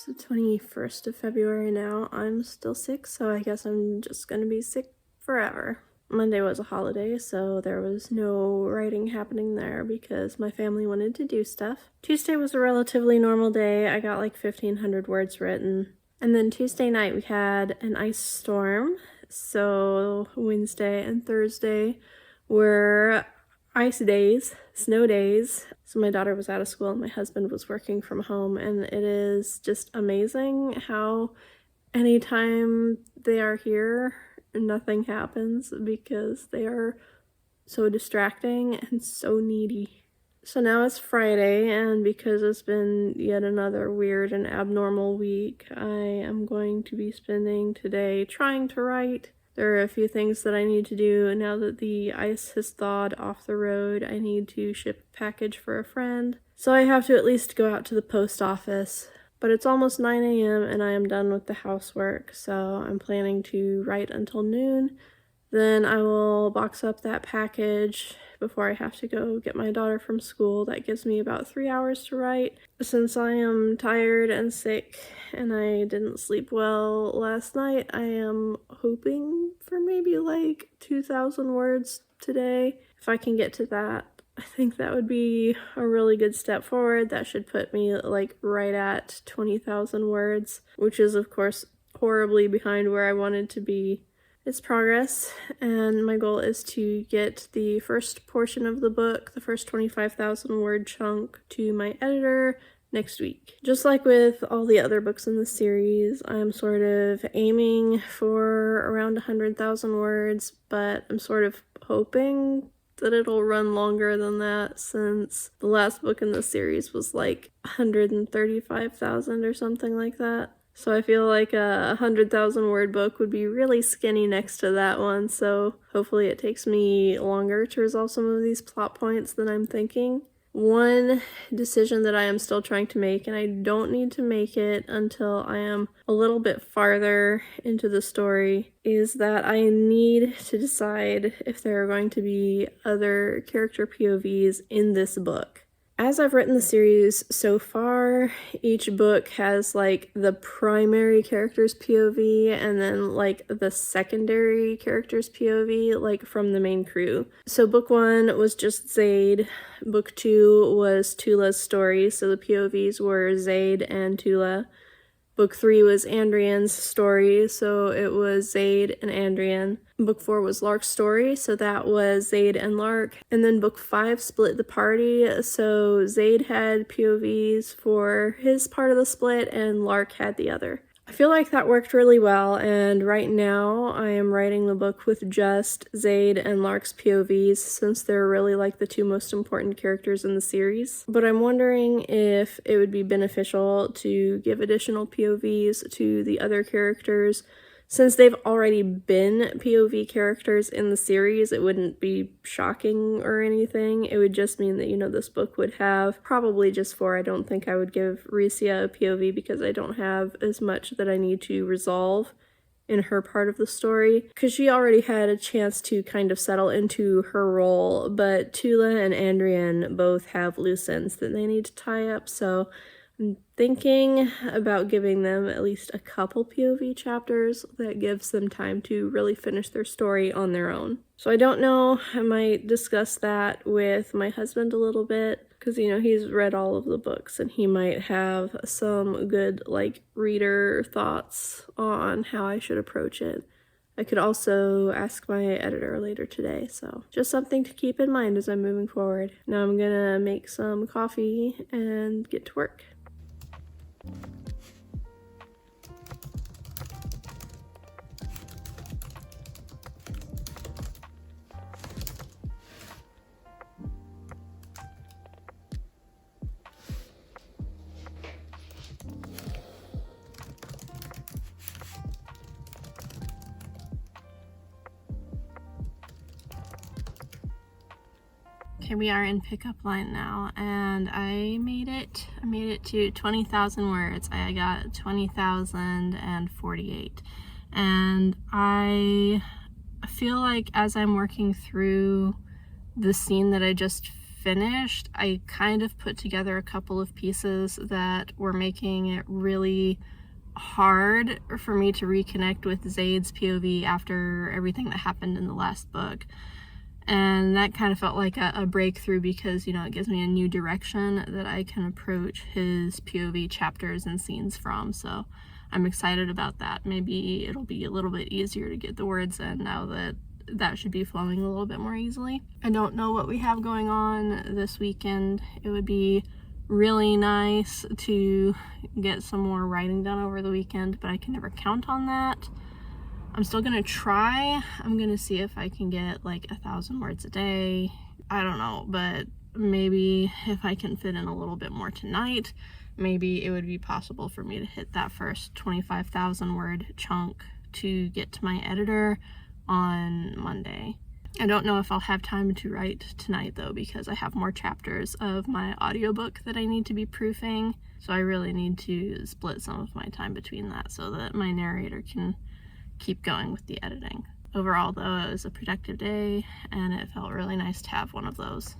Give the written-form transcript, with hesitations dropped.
It's the 21st of February now. I'm still sick, so I guess I'm just gonna be sick forever. Monday was a holiday, so there was no writing happening there because my family wanted to do stuff. Tuesday was a relatively normal day. I got like 1,500 words written. And then Tuesday night we had an ice storm, so Wednesday and Thursday were ice days, snow days. So my daughter was out of school and my husband was working from home, and it is just amazing how anytime they are here, nothing happens because they are so distracting and so needy. So now it's Friday, and because it's been yet another weird and abnormal week, I am going to be spending today trying to write. There are a few things that I need to do now that the ice has thawed off the road. I need to ship a package for a friend, so I have to at least go out to the post office. But it's almost 9 a.m. and I am done with the housework, so I'm planning to write until noon. Then I will box up that package before I have to go get my daughter from school. That gives me about 3 hours to write. Since I am tired and sick and I didn't sleep well last night, I am hoping for maybe like 2,000 words today. If I can get to that, I think that would be a really good step forward. That should put me like right at 20,000 words, which is of course horribly behind where I wanted to be. It's progress, and my goal is to get the first portion of the book, the first 25,000 word chunk, to my editor next week. Just like with all the other books in the series, I'm sort of aiming for around 100,000 words, but I'm sort of hoping that it'll run longer than that, since the last book in the series was like 135,000 or something like that. So I feel like a 100,000 word book would be really skinny next to that one, so hopefully it takes me longer to resolve some of these plot points than I'm thinking. One decision that I am still trying to make, and I don't need to make it until I am a little bit farther into the story, is that I need to decide if there are going to be other character POVs in this book. As I've written the series so far, each book has like the primary character's POV and then like the secondary character's POV, like from the main crew. So book 1 was just Zaid, book 2 was Tula's story, so the POVs were Zaid and Tula. Book 3 was Andrian's story, so it was Zaid and Andrian. Book 4 was Lark's story, so that was Zaid and Lark. And then book 5 split the party, so Zaid had POVs for his part of the split and Lark had the other. I feel like that worked really well, and right now I am writing the book with just Zaid and Lark's POVs, since they're really like the two most important characters in the series. But I'm wondering if it would be beneficial to give additional POVs to the other characters. Since they've already been POV characters in the series, it wouldn't be shocking or anything. It would just mean that, you know, this book would have probably just 4. I don't think I would give Ricia a POV because I don't have as much that I need to resolve in her part of the story, because she already had a chance to kind of settle into her role, but Tula and Andrian both have loose ends that they need to tie up, so I'm thinking about giving them at least a couple POV chapters that gives them time to really finish their story on their own. So I don't know, I might discuss that with my husband a little bit, because, you know, he's read all of the books and he might have some good, like, reader thoughts on how I should approach it. I could also ask my editor later today, so just something to keep in mind as I'm moving forward. Now I'm gonna make some coffee and get to work. Okay, we are in pickup line now, and I made it to 20,000 words. I got 20,048, and I feel like as I'm working through the scene that I just finished, I kind of put together a couple of pieces that were making it really hard for me to reconnect with Zaid's POV after everything that happened in the last book. And that kind of felt like a breakthrough because, you know, it gives me a new direction that I can approach his POV chapters and scenes from. So I'm excited about that. Maybe it'll be a little bit easier to get the words in now that that should be flowing a little bit more easily. I don't know what we have going on this weekend. It would be really nice to get some more writing done over the weekend, but I can never count on that. I'm still gonna try. I'm gonna see if I can get like 1,000 words a day. I don't know, but maybe if I can fit in a little bit more tonight, maybe it would be possible for me to hit that first 25,000 word chunk to get to my editor on Monday. I don't know if I'll have time to write tonight though, because I have more chapters of my audiobook that I need to be proofing. So I really need to split some of my time between that so that my narrator can keep going with the editing. Overall though, it was a productive day and it felt really nice to have one of those.